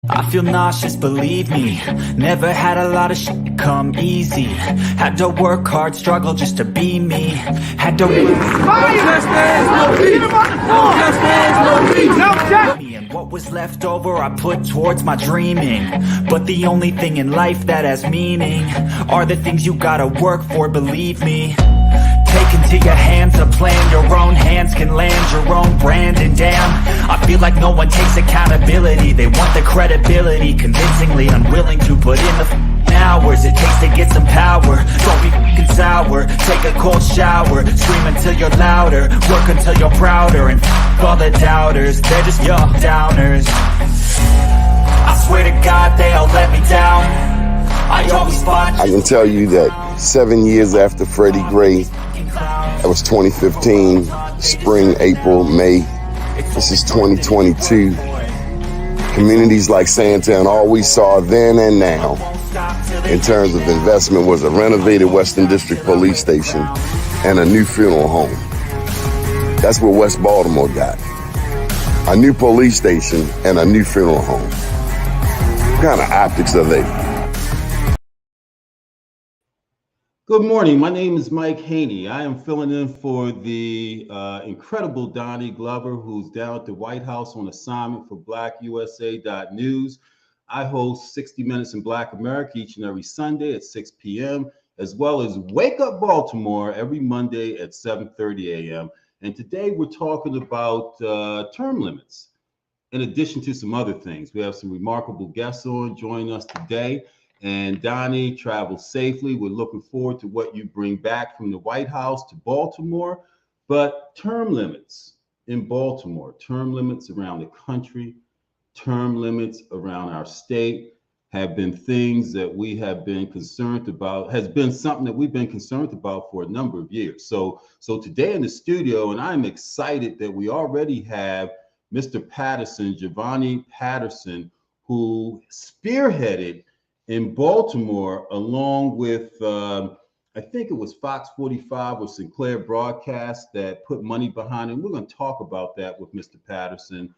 I feel nauseous, believe me. Never had a lot of shit come easy. Had to work hard, struggle just to be me. Had to and what was left over I put towards my dreaming. But the only thing in life that has meaning are the things you gotta work for, believe me. Take into your hands a plan, your own hands can land your own brand. And damn, I feel like no one takes accountability. They want the credibility, convincingly unwilling to put in the hours it takes to get some power. Don't be f***ing sour, take a cold shower. Scream until you're louder, work until you're prouder. And f*** all the doubters, they're just your downers. I swear to God they all let me down. I always fought. I can tell you that 7 years after Freddie Gray, that was 2015, spring, April, May. This is 2022. Communities like Sandtown, all we saw then and now in terms of investment was a renovated Western District Police Station and a new funeral home. That's what West Baltimore got. A new police station and a new funeral home. What kind of optics are they? Good morning. My name is Mike Haynie. I am filling in for the incredible Donnie Glover, who's down at the White House on assignment for BlackUSA.News. I host 60 Minutes in Black America each and every Sunday at 6 p.m., as well as Wake Up Baltimore every Monday at 7:30 a.m. And today we're talking about term limits, in addition to some other things. We have some remarkable guests on joining us today. And Donnie, travel safely. We're looking forward to what you bring back from the White House to Baltimore. But term limits in Baltimore, term limits around the country, term limits around our state have been things that we have been concerned about, has been something that we've been concerned about for a number of years. So today in the studio, and I'm excited that we already have Mr. Patterson, Giovanni Patterson, who spearheaded in Baltimore, along with, I think it was Fox 45 or Sinclair Broadcast that put money behind it. We're going to talk about that with Mr. Patterson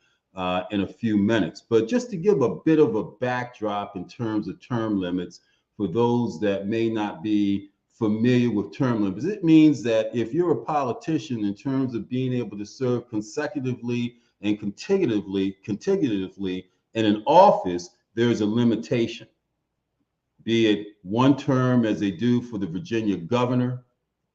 in a few minutes. But just to give a bit of a backdrop in terms of term limits, for those that may not be familiar with term limits, it means that if you're a politician, in terms of being able to serve consecutively and contiguously in an office, there's a limitation. Be it one term as they do for the Virginia governor,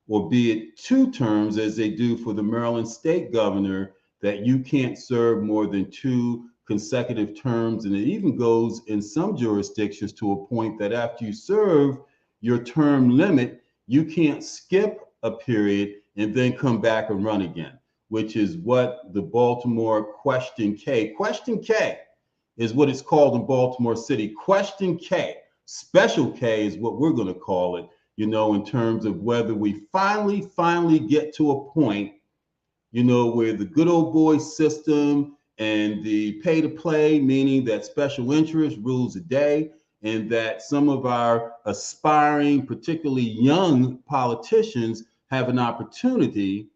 or be it two terms as they do for the Maryland state governor, that you can't serve more than two consecutive terms. And it even goes in some jurisdictions to a point that after you serve your term limit, you can't skip a period and then come back and run again, which is what the Baltimore Question K is what it's called in Baltimore City. Question K. Special K is what we're going to call it, in terms of whether we finally get to a point, where the good old boy system and the pay to play, meaning that special interest rules the day, and that some of our aspiring, particularly young politicians have an opportunity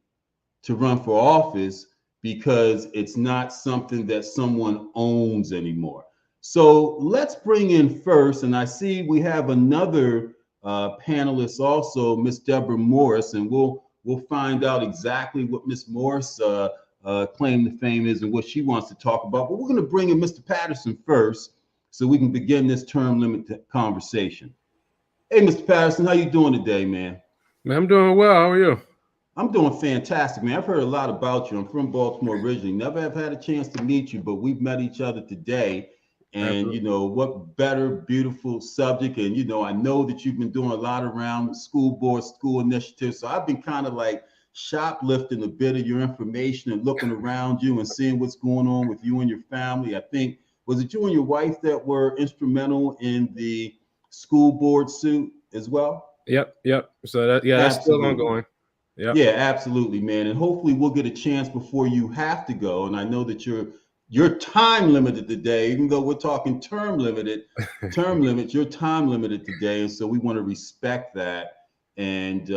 to run for office because it's not something that someone owns anymore. So let's bring in first, and I see we have another panelist also, Miss Deborah Morris, and we'll find out exactly what Miss Morris claim to fame is and what she wants to talk about. But we're going to bring in Mr. Patterson first, so we can begin this term limit conversation. Hey, Mr. Patterson, how you doing today, man? Man, I'm doing well. How are you? I'm doing fantastic, man. I've heard a lot about you. I'm from Baltimore originally. Never have had a chance to meet you, but we've met each other today. And, Absolutely. what better, beautiful subject. And, I know that you've been doing a lot around school board, school initiatives. So I've been kind of like shoplifting a bit of your information and looking around you and seeing what's going on with you and your family. I think, was it you and your wife that were instrumental in the school board suit as well? Yep. So that's still ongoing. Yep. Yeah, absolutely, man. And hopefully we'll get a chance before you have to go. And I know that you're time limited today, even though we're talking term limit, you're time limited today. And so we want to respect that and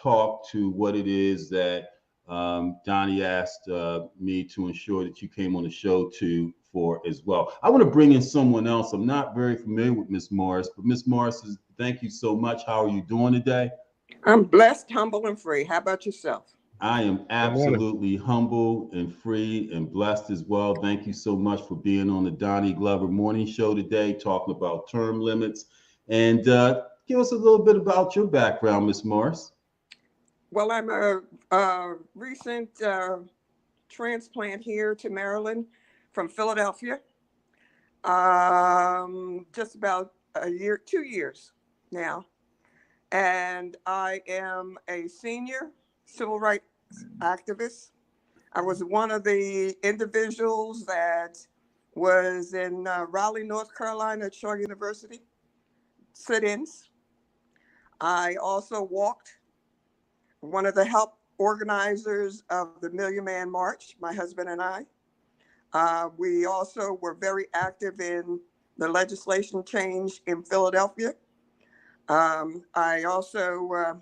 talk to what it is that Donnie asked me to ensure that you came on the show to for as well. I want to bring in someone else. I'm not very familiar with Miss Morris, but Miss Morris, thank you so much. How are you doing today? I'm blessed, humble, and free. How about yourself? I am absolutely humble and free and blessed as well. Thank you so much for being on the Donnie Glover Morning Show today, talking about term limits. And give us a little bit about your background, Miss Morris. Well, I'm a recent transplant here to Maryland from Philadelphia. Just about a year, 2 years now. And I am a senior civil rights activist. I was one of the individuals that was in Raleigh, North Carolina at Shaw University, sit-ins. I also walked, one of the help organizers of the Million Man March, my husband and I. We also were very active in the legislation change in Philadelphia. I also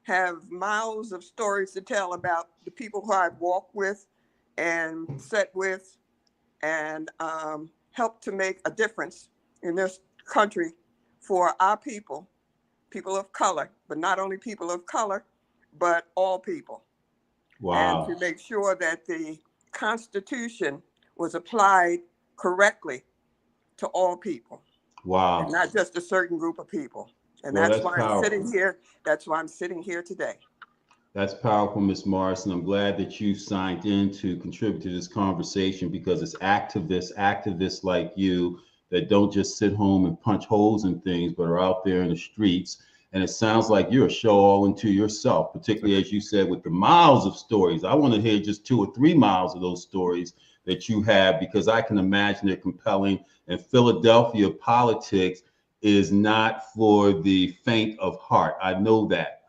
have miles of stories to tell about the people who I've walked with and sat with and helped to make a difference in this country for our people, people of color, but not only people of color, but all people. Wow. And to make sure that the Constitution was applied correctly to all people. Wow. And not just a certain group of people. And Well, that's why powerful. I'm sitting here. That's why I'm sitting here today. That's powerful, Ms. Morris, and I'm glad that you signed in to contribute to this conversation, because it's activists like you that don't just sit home and punch holes in things, but are out there in the streets. And it sounds like you're a show all into yourself, particularly as you said, with the miles of stories. I want to hear just 2 or 3 miles of those stories that you have, because I can imagine they're compelling. And Philadelphia politics is not for the faint of heart. I know that.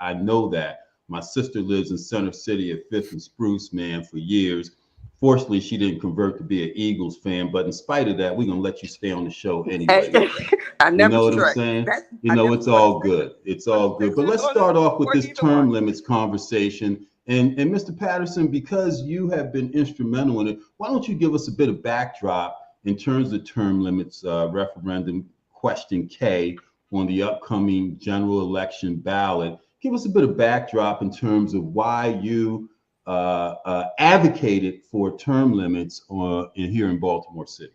My sister lives in Center City at 5th and Spruce, man, for years. Fortunately, she didn't convert to be an Eagles fan, but in spite of that, we're going to let you stay on the show anyway. I never You know what strike. I'm saying? That, you know, it's all good. It's all good. But let's start off with this term limits conversation. And Mr. Patterson, because you have been instrumental in it, why don't you give us a bit of backdrop in terms of term limits referendum question K on the upcoming general election ballot? Give us a bit of backdrop in terms of why you advocated for term limits here in Baltimore City.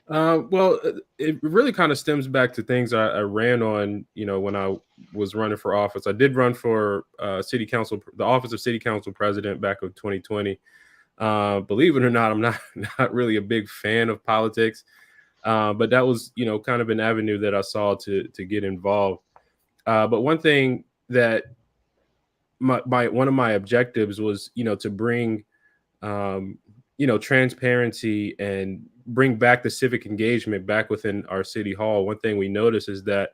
Well, it really kind of stems back to things I ran on, when I was running for office. I did run for city council, the office of city council president back in 2020. Believe it or not, I'm not really a big fan of politics, but that was, kind of an avenue that I saw to get involved. But one thing that one of my objectives was, to bring, transparency and bring back the civic engagement back within our city hall. One thing we notice is that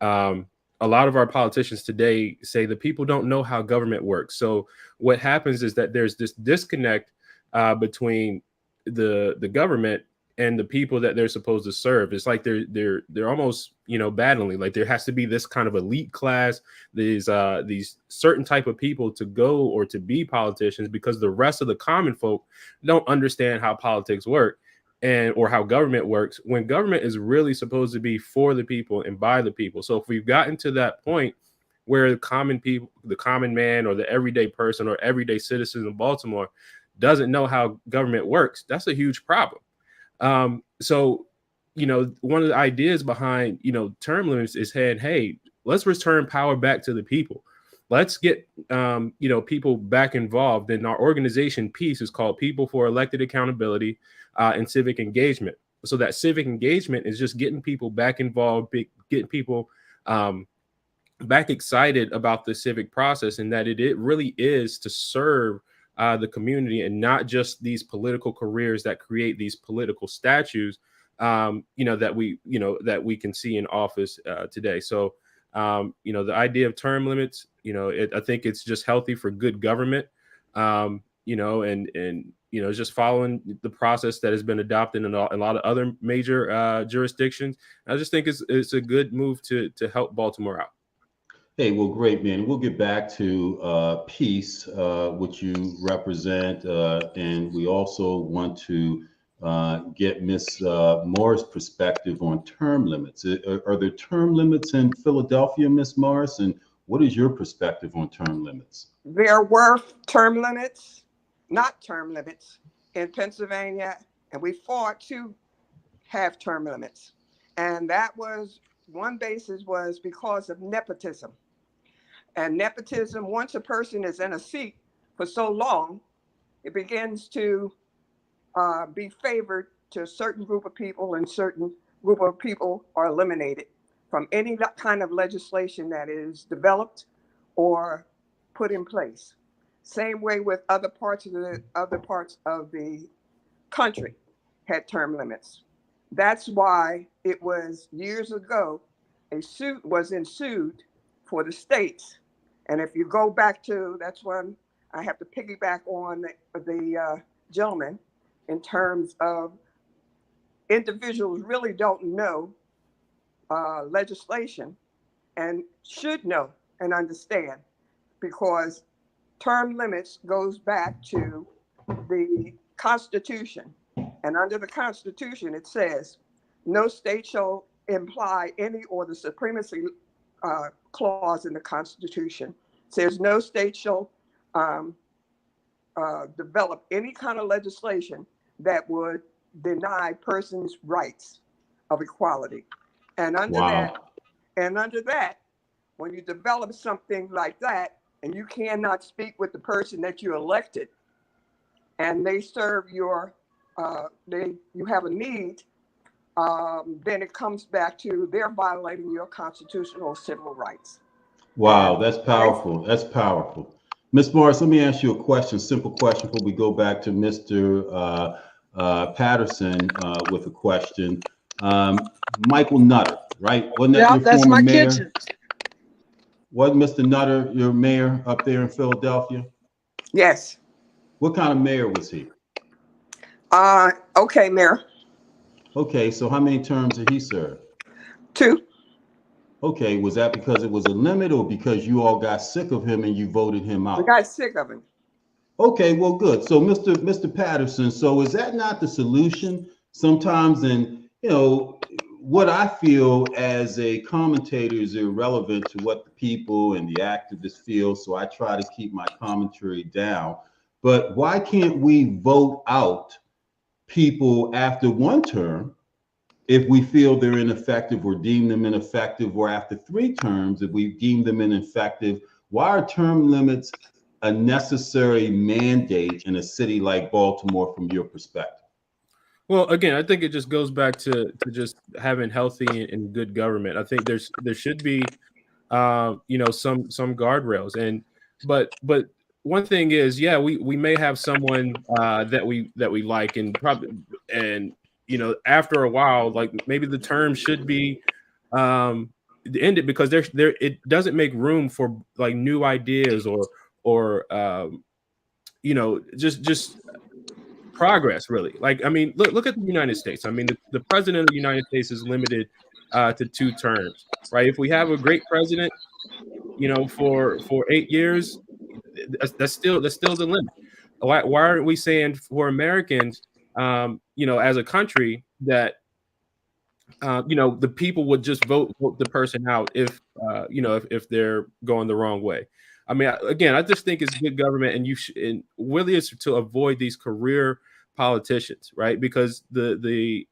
a lot of our politicians today say the people don't know how government works. So what happens is that there's this disconnect between the government and the people that they're supposed to serve. It's like they're almost, battling. Like there has to be this kind of elite class, these certain type of people to go or to be politicians, because the rest of the common folk don't understand how politics work or how government works, when government is really supposed to be for the people and by the people. So if we've gotten to that point where the common people, the common man or the everyday person or everyday citizen of Baltimore doesn't know how government works, that's a huge problem. So, one of the ideas behind, term limits is saying, hey, let's return power back to the people. Let's get, people back involved. And our organization piece is called People for Elected Accountability and Civic Engagement. So that civic engagement is just getting people back involved, getting people back excited about the civic process, and that it really is to serve the community and not just these political careers that create these political statues, that we can see in office today. So, the idea of term limits, I think it's just healthy for good government, and it's just following the process that has been adopted in a lot of other major jurisdictions. I just think it's a good move to help Baltimore out. Hey, well, great, man. We'll get back to peace, which you represent, and we also want to get Ms. Morris' perspective on term limits. Are there term limits in Philadelphia, Ms. Morris? And what is your perspective on term limits? There were term limits, not term limits, in Pennsylvania, and we fought to have term limits. And that was one basis was because of nepotism. And nepotism, once a person is in a seat for so long, it begins to be favored to a certain group of people, and certain group of people are eliminated from any kind of legislation that is developed or put in place. Same way with other parts of the country had term limits. That's why it was years ago a suit was ensued for the states. And if you go back to, that's when I have to piggyback on the gentleman in terms of individuals really don't know legislation and should know and understand, because term limits goes back to the Constitution. And under the Constitution, it says, no state shall imply any, or the supremacy clause in the Constitution says no state shall develop any kind of legislation that would deny persons' rights of equality. And under that, when you develop something like that, and you cannot speak with the person that you elected, and they serve your, you have a need, then it comes back to they're violating your constitutional civil rights. Wow, that's powerful. That's powerful. Ms. Morris, let me ask you a question, simple question, before we go back to Mr. Patterson with a question. Michael Nutter, right? Wasn't that your that's former my mayor? kitchen. Wasn't Mr. Nutter your mayor up there in Philadelphia? Yes. What kind of mayor was he? Okay, Mayor. Okay, so how many terms did he serve? 2. Okay, was that because it was a limit, or because you all got sick of him and you voted him out? We got sick of him. Okay, well, good. So, Mr. Patterson, so is that not the solution sometimes? And, you know, what I feel as a commentator is irrelevant to what the people and the activists feel, so I try to keep my commentary down. But why can't we vote out people after one term if we feel they're ineffective, or deem them ineffective, or after 3 terms if we deem them ineffective? Why are term limits a necessary mandate in a city like Baltimore from your perspective? Well, again, I think it just goes back to just having healthy and good government. I think there should be some guardrails, but one thing is, yeah, we may have someone that we like, and probably, and after a while, like maybe the term should be ended, because it doesn't make room for like new ideas or just progress, really. Like, I mean, look at the United States. I mean, the president of the United States is limited to 2 terms, right? If we have a great president, for 8 years, that's still the limit. Why aren't we saying for Americans, as a country, that the people would just vote the person out if they're going the wrong way? I mean, again, I just think it's good government, and really is to avoid these career politicians, right? Because the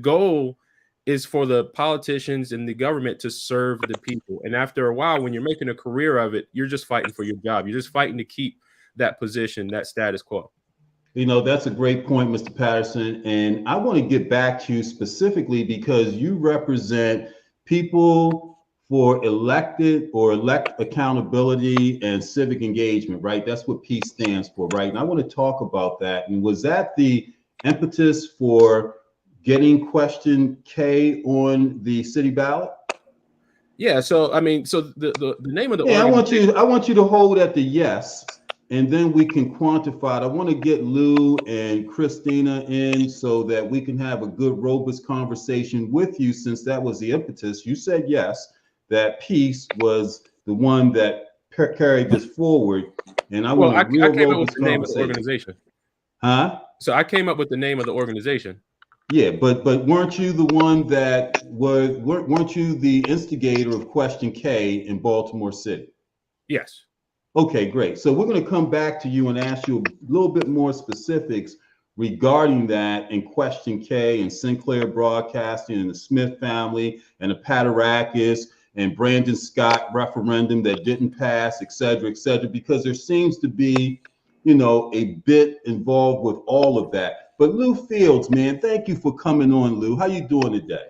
goal is for the politicians and the government to serve the people. And after a while, when you're making a career of it, you're just fighting for your job. You're just fighting to keep that position, that status quo. That's a great point, Mr. Patterson. And I want to get back to you specifically because you represent people for elect accountability and civic engagement, right? That's what PEACE stands for, right? And I want to talk about that. And was that the impetus for getting question K on the city ballot? Yeah. So, I mean, so the name of the I want you to hold at the yes, and then we can quantify it. I want to get Lou and Christina in so that we can have a good, robust conversation with you, since that was the impetus. You said yes, that PEACE was the one that carried this forward. And I want a real, I came up with robust the name of the conversation. organization. Huh? So I came up with the name of the organization. Yeah, but weren't you the one that weren't you the instigator of Question K in Baltimore City? Yes. Okay, great. So we're going to come back to you and ask you a little bit more specifics regarding that in Question K and Sinclair Broadcasting and the Smith family and the Patarakis and Brandon Scott referendum that didn't pass, et cetera, because there seems to be, a bit involved with all of that. But Lou Fields, man, thank you for coming on, Lou. How you doing today?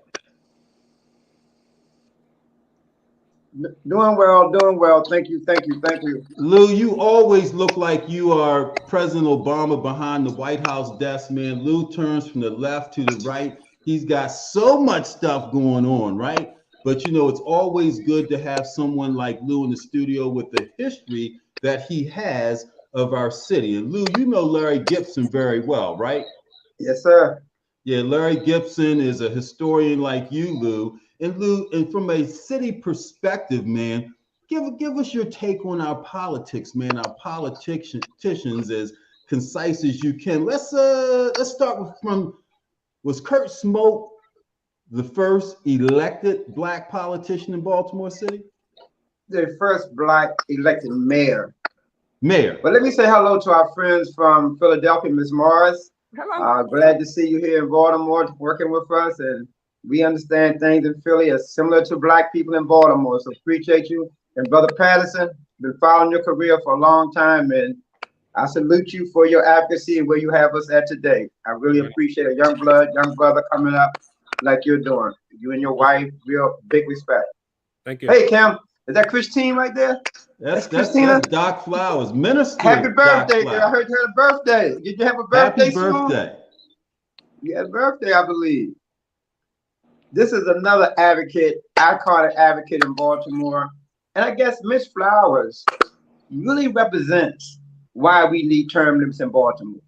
Doing well. Thank you. Lou, you always look like you are President Obama behind the White House desk, man. Lou turns from the left to the right. He's got so much stuff going on, right? But it's always good to have someone like Lou in the studio with the history that he has of our city. And Lou, you know Larry Gibson very well, right? Yes, sir. Yeah, Larry Gibson is a historian like you, Lou. And Lou, and from a city perspective, man, give us your take on our politics, man. Our politicians, as concise as you can. Let's start from, was Kurt Smoke the first elected Black politician in Baltimore City? The first Black elected mayor. Mayor. But let me say hello to our friends from Philadelphia, Ms. Morris. Hello. Glad to see you here in Baltimore working with us. And we understand things in Philly are similar to Black people in Baltimore. So appreciate you. And Brother Patterson, been following your career for a long time. And I salute you for your advocacy and where you have us at today. I really appreciate a young brother coming up like you're doing. You and your wife, real big respect. Thank you. Hey, Kim, is that Christine right there? That's Christina. That's Doc Flowers, Minister. Happy birthday, Doc girl. I heard you had a birthday. Did you have a birthday? Happy birthday. You had a birthday, I believe. This is another advocate, iconic advocate in Baltimore. And I guess Miss Flowers really represents why we need term limits in Baltimore.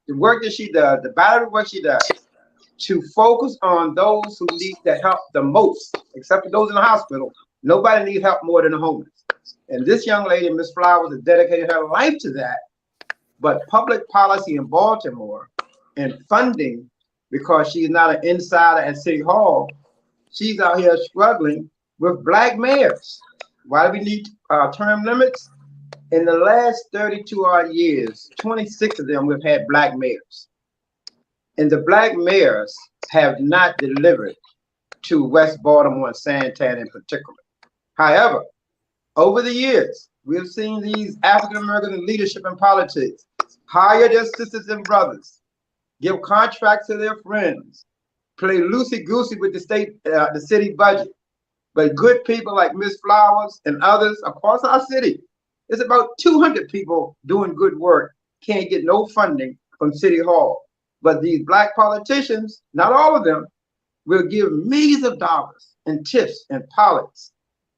The work that she does, the battle work she does, to focus on those who need the help the most, except for those in the hospital. Nobody needs help more than the homeless. And this young lady, Miss Flowers, has dedicated her life to that. But public policy in Baltimore and funding, because she's not an insider at City Hall, she's out here struggling with Black mayors. Why do we need term limits? In the last 32 odd years, 26 of them we've had Black mayors. And the Black mayors have not delivered to West Baltimore and Santan in particular. However, over the years, we've seen these African-Americans in leadership and politics hire their sisters and brothers, give contracts to their friends, play loosey-goosey with the city budget. But good people like Miss Flowers and others across our city, it's about 200 people doing good work, can't get no funding from City Hall. But these Black politicians, not all of them, will give millions of dollars in tips and pilots,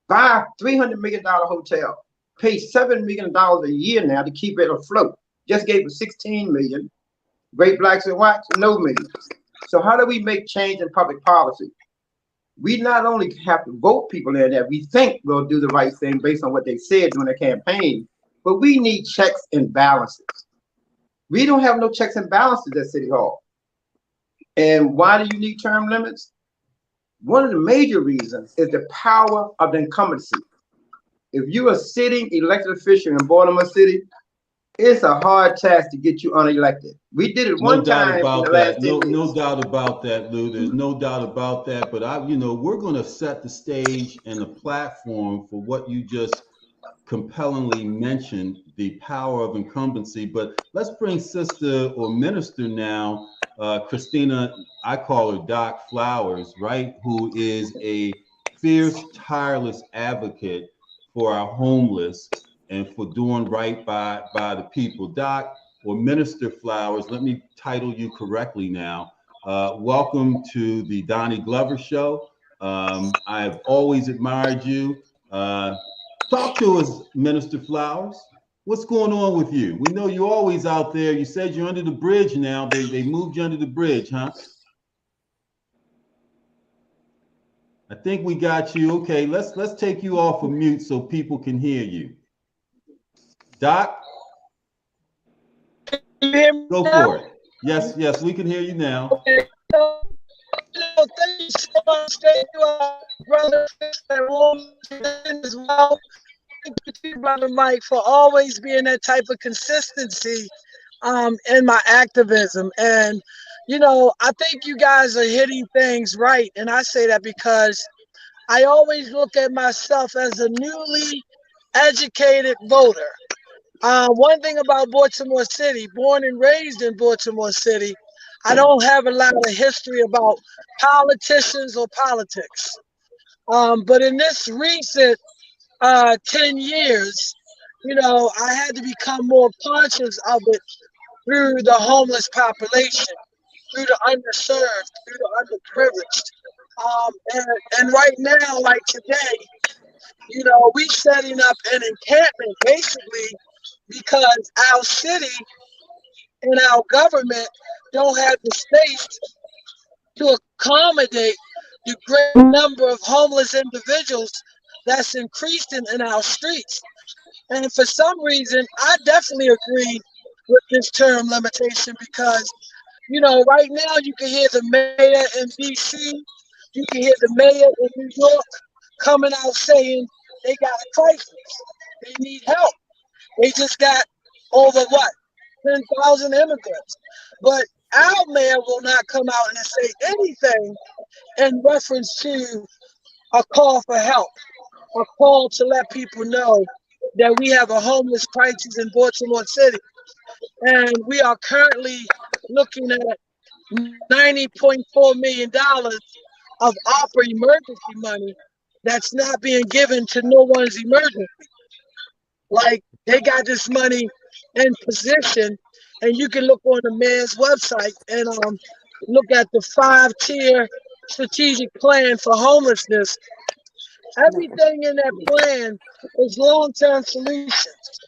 buy a $300 million hotel, pay $7 million a year now to keep it afloat. Just gave us $16 million. Great Blacks and Whites, no millions. So how do we make change in public policy? We not only have to vote people in that we think will do the right thing based on what they said during the campaign, but we need checks and balances. We don't have no checks and balances at City Hall. And why do you need term limits? One of the major reasons is the power of the incumbency. If you're a sitting elected official in Baltimore City, it's a hard task to get you unelected. We did it one time in the last 10 years. No doubt about that, Lou. There's no doubt about that. But we're going to set the stage and the platform for what you just compellingly mentioned, the power of incumbency. But let's bring Sister or Minister now, Christina, I call her Doc Flowers, right? Who is a fierce, tireless advocate for our homeless and for doing right by the people. Doc or Minister Flowers, let me title you correctly now. Welcome to the Donnie Glover Show. I have always admired you. Talk to us, Minister Flowers. What's going on with you? We know you're always out there. You said you're under the bridge now. They moved you under the bridge, huh? I think we got you. Okay, let's take you off of mute so people can hear you. Doc? you hear me Go now? for it. Yes, yes, we can hear you now. Okay. So, thank you so much. Thank you, brother, as well. Thank you to you, brother Mike, for always being that type of consistency in my activism. And I think you guys are hitting things right, and I say that because I always look at myself as a newly educated voter. One thing about Baltimore City, born and raised in Baltimore City, I don't have a lot of history about politicians or politics. But in this recent 10 years, I had to become more conscious of it through the homeless population, through the underserved, through the underprivileged. And right now, like today, we setting up an encampment basically because our city and our government don't have the space to accommodate the great number of homeless individuals that's increasing in our streets. And for some reason, I definitely agree with this term limitation because, right now you can hear the mayor in DC, you can hear the mayor in New York coming out saying they got a crisis, they need help. They just got over what? 10,000 immigrants. But our mayor will not come out and say anything in reference to a call for help, a call to let people know that we have a homeless crisis in Baltimore City. And we are currently looking at $90.4 million of opera emergency money that's not being given to no one's emergency. Like they got this money in position, and you can look on the mayor's website and look at the 5-tier strategic plan for homelessness. Everything in that plan is long-term solutions.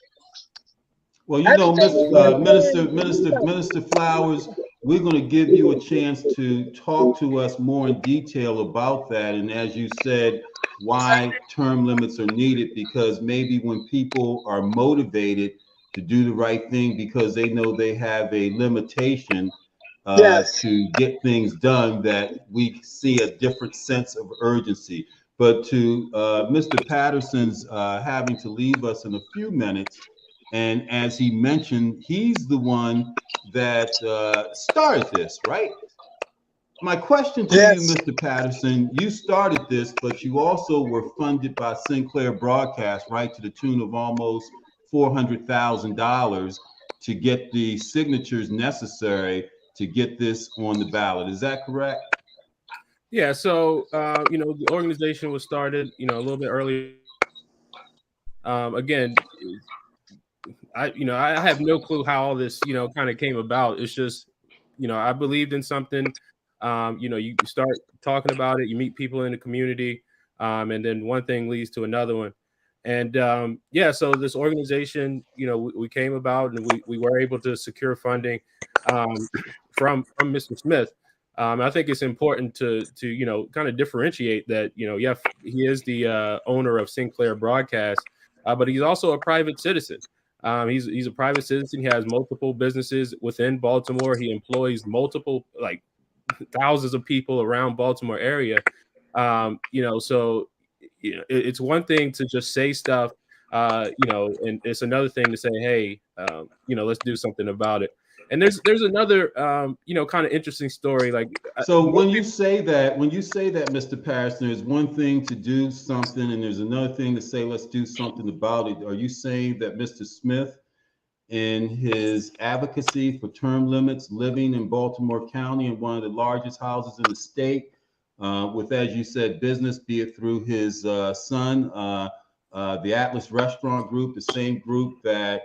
Well, Everything in that Minister Flowers, we're going to give you a chance to talk to us more in detail about that. And as you said, why term limits are needed, because maybe when people are motivated to do the right thing because they know they have a limitation yes, to get things done, that we see a different sense of urgency. But to Mr. Patterson's having to leave us in a few minutes, and as he mentioned, he's the one that started this, right? My question to you, yes, Mr. Patterson, you started this, but you also were funded by Sinclair Broadcast, right, to the tune of almost $400,000 to get the signatures necessary to get this on the ballot. Is that correct? Yeah. So, the organization was started, a little bit earlier. Again, I have no clue how all this, kind of came about. It's just, I believed in something. You start talking about it, you meet people in the community, and then one thing leads to another one. And so this organization, we came about, and we were able to secure funding from Mr. Smith. I think it's important to kind of differentiate that, he is the owner of Sinclair Broadcast, but he's also a private citizen. He's a private citizen. He has multiple businesses within Baltimore. He employs multiple, like, thousands of people around Baltimore area. So it's one thing to just say stuff, and it's another thing to say, hey, let's do something about it. And there's another kind of interesting story. Like, so when you say that, Mr. Patterson, there's one thing to do something and there's another thing to say, let's do something about it. Are you saying that Mr. Smith, in his advocacy for term limits, living in Baltimore County in one of the largest houses in the state, with, as you said, business, be it through his son, the Atlas Restaurant Group, the same group that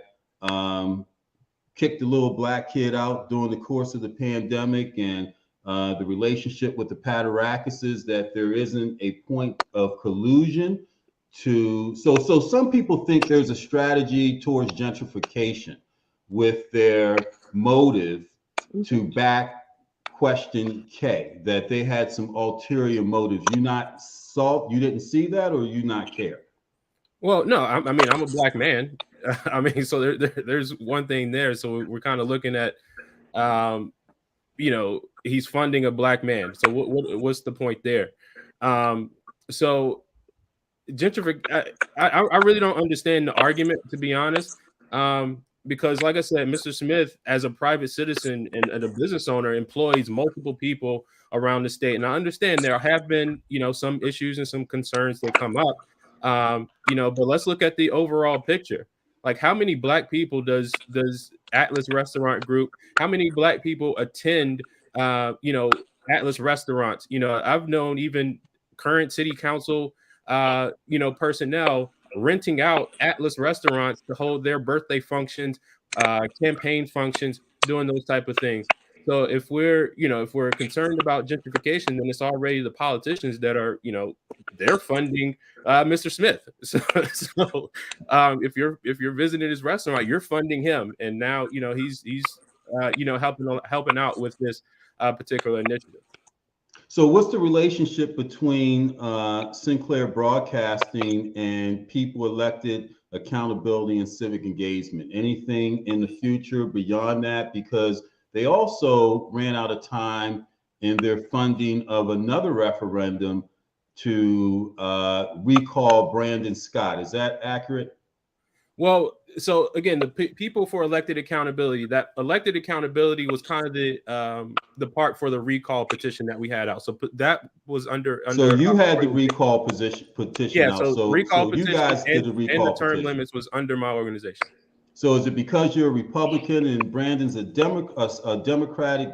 kicked the little black kid out during the course of the pandemic, and the relationship with the Patarakises, that there isn't a point of collusion to, so some people think there's a strategy towards gentrification with their motive to back question K, that they had some ulterior motives. You didn't see that, or you not care? Well, no, I mean, I'm a black man, I mean, so there's one thing there. So we're kind of looking at, you know, he's funding a black man. So what's the point there? So I really don't understand the argument, to be honest. Because like I said, Mr. Smith, as a private citizen and a business owner, employs multiple people around the state. And I understand there have been, you know, some issues and some concerns that come up. You know, but let's look at the overall picture. Like, how many black people does Atlas Restaurant Group, how many black people attend you know, Atlas restaurants? You know, I've known even current city council you know, personnel renting out Atlas restaurants to hold their birthday functions, campaign functions, doing those type of things. So if we're, you know, if we're concerned about gentrification, then it's already the politicians that are, you know, they're funding Mr. Smith. So if you're visiting his restaurant, you're funding him, and now, you know, he's you know, helping out with this particular initiative. So what's the relationship between Sinclair Broadcasting and people elected accountability and civic engagement? Anything in the future beyond that? Because they also ran out of time in their funding of another referendum to recall Brandon Scott. Is that accurate? Well, so again, the people for elected accountability, that elected accountability was kind of the part for the recall petition that we had out. So that was under. So you had the recall petition yeah, out. So recall petition, you guys did the recall and the term petition. limits was under my organization. So is it because you're a Republican and Brandon's a Democratic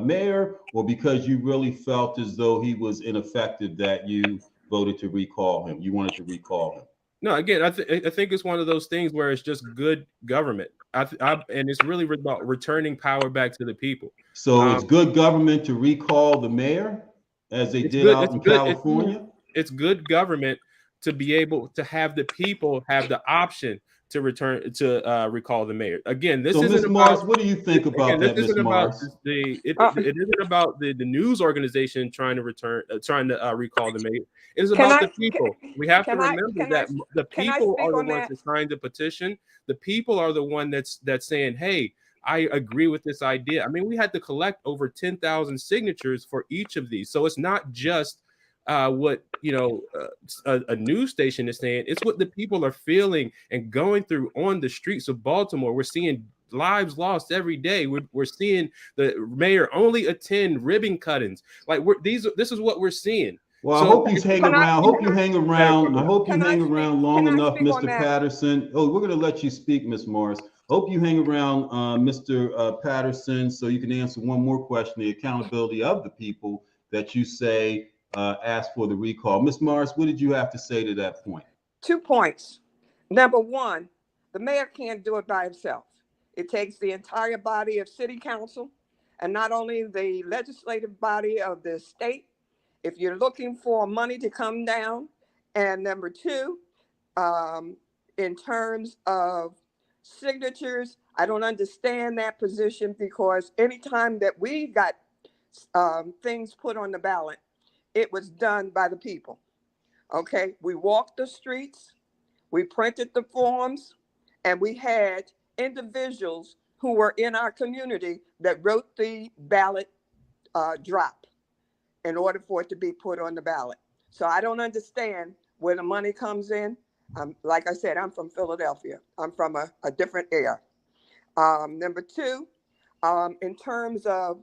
mayor, or because you really felt as though he was ineffective that you voted to recall him? You wanted to recall him? No, again, I think it's one of those things where it's just good government. And it's really about returning power back to the people. So it's good government to recall the mayor, as they did out in California? It's good government to be able to have the people have the option to recall the mayor. Again, this isn't about Mars. What do you think about that, Ms. Mars? It isn't about the news organization trying to recall the mayor. It is about the people. We have to remember that the people are the ones that signed the petition. The people are the one that's saying, "Hey, I agree with this idea." I mean, we had to collect over 10,000 signatures for each of these, so it's not just what, you know, a news station is saying. It's what the people are feeling and going through on the streets of Baltimore. We're seeing lives lost every day. We're seeing the mayor only attend ribbon cuttings. Like, this is what we're seeing. Well, so, I hope you hang around. I hope you hang around. I hope you hang around long enough, Mr. Patterson. Oh, we're going to let you speak, Ms. Morris. Hope you hang around, Mr. Patterson, so you can answer one more question: the accountability of the people that you say asked for the recall. Ms. Morris, what did you have to say to that point? 2 points. Number one, the mayor can't do it by himself. It takes the entire body of city council, and not only the legislative body of the state. If you're looking for money to come down, and number two, in terms of signatures, I don't understand that position, because anytime that we got things put on the ballot, it was done by the people. Okay, we walked the streets, we printed the forms, and we had individuals who were in our community that wrote the ballot drop in order for it to be put on the ballot. So I don't understand where the money comes in. Like I said, I'm from Philadelphia. I'm from a different era. Number two, in terms of,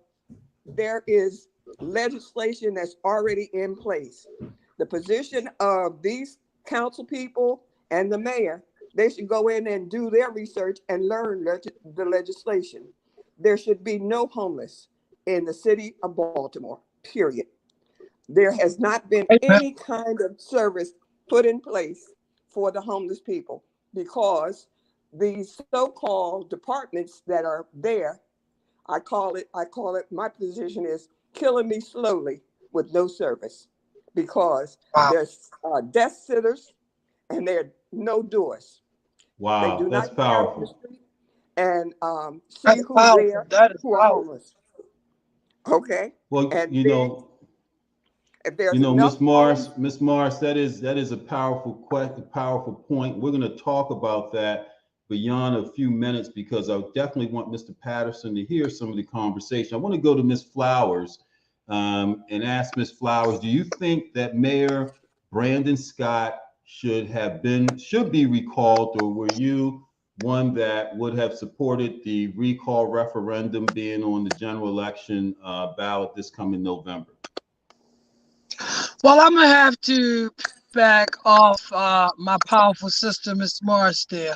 there is legislation that's already in place. The position of these council people and the mayor, they should go in and do their research and learn the legislation. There should be no homeless in the city of Baltimore, period. There has not been any kind of service put in place for the homeless people, because these so-called departments that are there, I call it, my position is killing me slowly with no service, because there's desk sitters and there are no doors. Wow, they do that's not powerful. The street and see who's there, who are homeless. Okay. Well, and you know, Ms. Morris, that is a powerful point. We're going to talk about that beyond a few minutes because I definitely want Mr. Patterson to hear some of the conversation. I want to go to Ms. Flowers and ask Ms. Flowers, do you think that Mayor Brandon Scott should be recalled, or were you one that would have supported the recall referendum being on the general election ballot this coming November? Well, I'm gonna have to back off my powerful sister, Miss Morris there.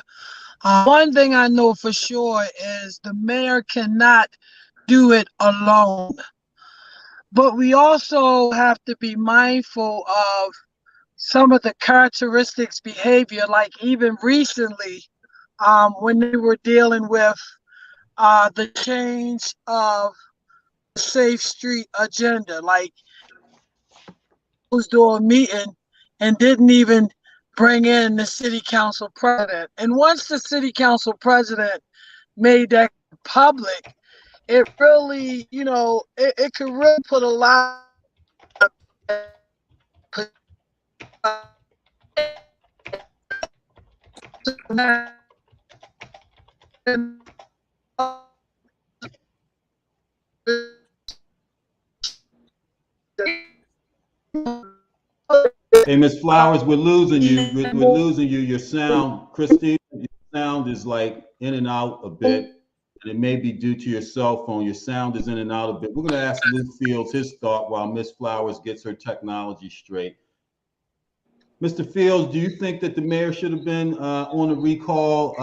One thing I know for sure is the mayor cannot do it alone. But we also have to be mindful of some of the characteristics behavior, like even recently, when they were dealing with the change of the Safe Street agenda, like closed door meeting and didn't even bring in the city council president. And once the city council president made that public, it really, it could really put a lot of Hey, Ms. Flowers, we're losing you. We're losing you. Your sound, Christine, your sound is like in and out a bit, and it may be due to your cell phone. Your sound is in and out a bit. We're going to ask Lou Fields his thought while Ms. Flowers gets her technology straight. Mr. Fields, do you think that the mayor should have been on a recall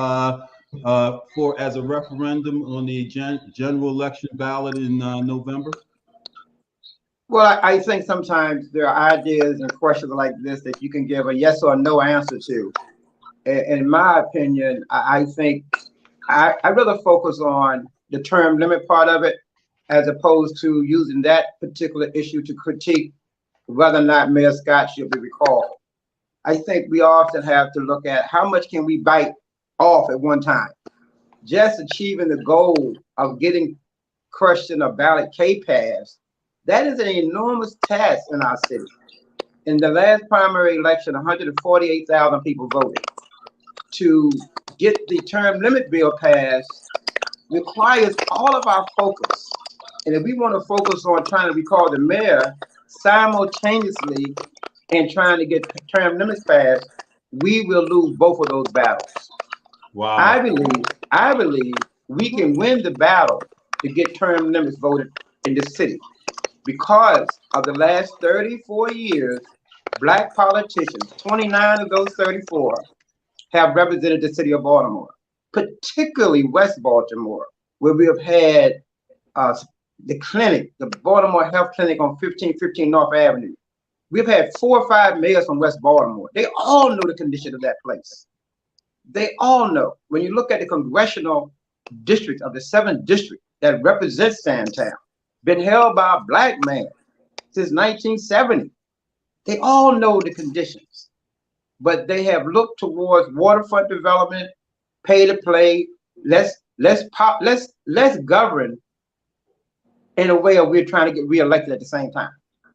as a referendum on the general election ballot in November? Well, I think sometimes there are ideas and questions like this that you can give a yes or no answer to. In my opinion, I think I rather focus on the term limit part of it, as opposed to using that particular issue to critique whether or not Mayor Scott should be recalled. I think we often have to look at how much can we bite off at one time. Just achieving the goal of getting question or ballot K passed, that is an enormous task in our city. In the last primary election, 148,000 people voted. To get the term limit bill passed requires all of our focus. And if we want to focus on trying to recall the mayor simultaneously and trying to get term limits passed, we will lose both of those battles. Wow. I believe we can win the battle to get term limits voted in this city. Because of the last 34 years, Black politicians, 29 of those 34, have represented the city of Baltimore, particularly West Baltimore, where we have had the clinic, the Baltimore Health Clinic on 1515 North Avenue. We've had 4 or 5 mayors from West Baltimore. They all know the condition of that place. They all know. When you look at the congressional district of the 7th district that represents Sandtown, been held by a Black man since 1970. They all know the conditions, but they have looked towards waterfront development, pay to play. Let's govern in a way of we're trying to get reelected at the same time.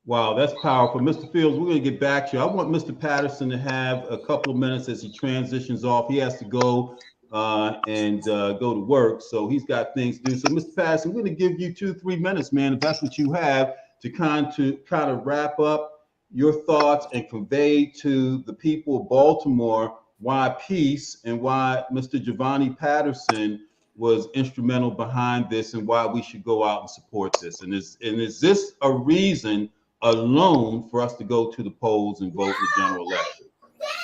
Wow, that's powerful. Mr. Fields, we're going to get back to you. I want Mr. Patterson to have a couple of minutes as he transitions off. He has to go and go to work, so he's got things to do. So, Mr. Patterson, we're going to give you 2-3 minutes, man, if that's what you have, to kind of wrap up your thoughts and convey to the people of Baltimore why peace and why Mr. Giovanni Patterson was instrumental behind this and why we should go out and support this. And is this a reason alone for us to go to the polls and vote in the general election?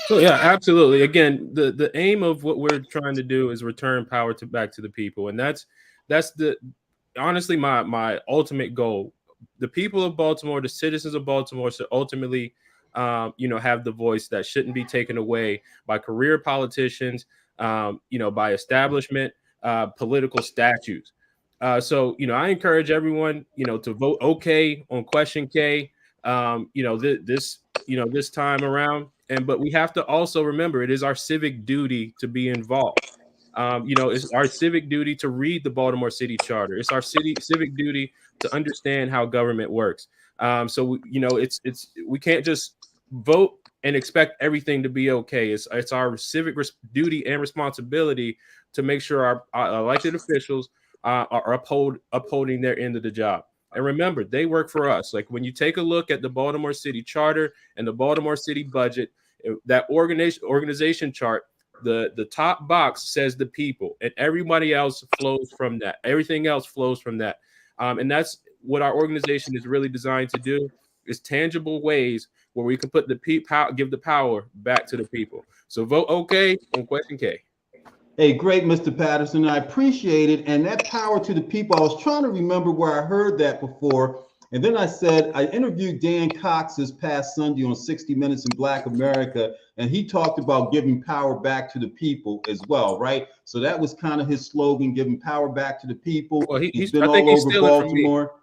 So yeah, absolutely. Again, the aim of what we're trying to do is return power back to the people, and that's honestly my ultimate goal. The people of Baltimore, the citizens of Baltimore, should ultimately, have the voice that shouldn't be taken away by career politicians, by establishment, political statutes. So I encourage everyone, to vote okay on question K. This time around. But we have to also remember it is our civic duty to be involved. It's our civic duty to read the Baltimore City Charter. It's our civic duty to understand how government works. So we can't just vote and expect everything to be okay. It's our civic duty and responsibility to make sure our elected officials are upholding their end of the job. And remember, they work for us. Like when you take a look at the Baltimore City Charter and the Baltimore City budget, that organization chart, the top box says the people, and everybody else flows from that. Everything else flows from that. And that's what our organization is really designed to do, is tangible ways where we can put give the power back to the people. So vote okay on question K. Hey, great, Mr. Patterson. I appreciate it. And that power to the people, I was trying to remember where I heard that before. And then I said, I interviewed Dan Cox this past Sunday on 60 Minutes in Black America, and he talked about giving power back to the people as well, right? So that was kind of his slogan, giving power back to the people. Well, he's been all over Baltimore.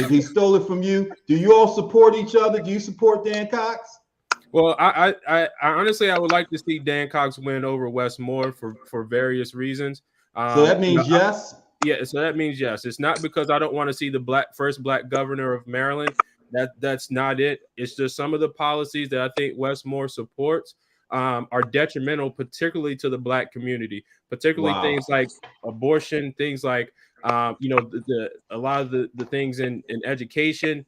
He stole it from you. Do you all support each other? Do you support Dan Cox? Well, I honestly, I would like to see Dan Cox win over Wes Moore for various reasons. So that means yes? Yeah, so that means yes. It's not because I don't want to see the first black governor of Maryland. That's not it. It's just some of the policies that I think Wes Moore supports are detrimental, particularly to the black community, particularly things like abortion, things like a lot of the things in education.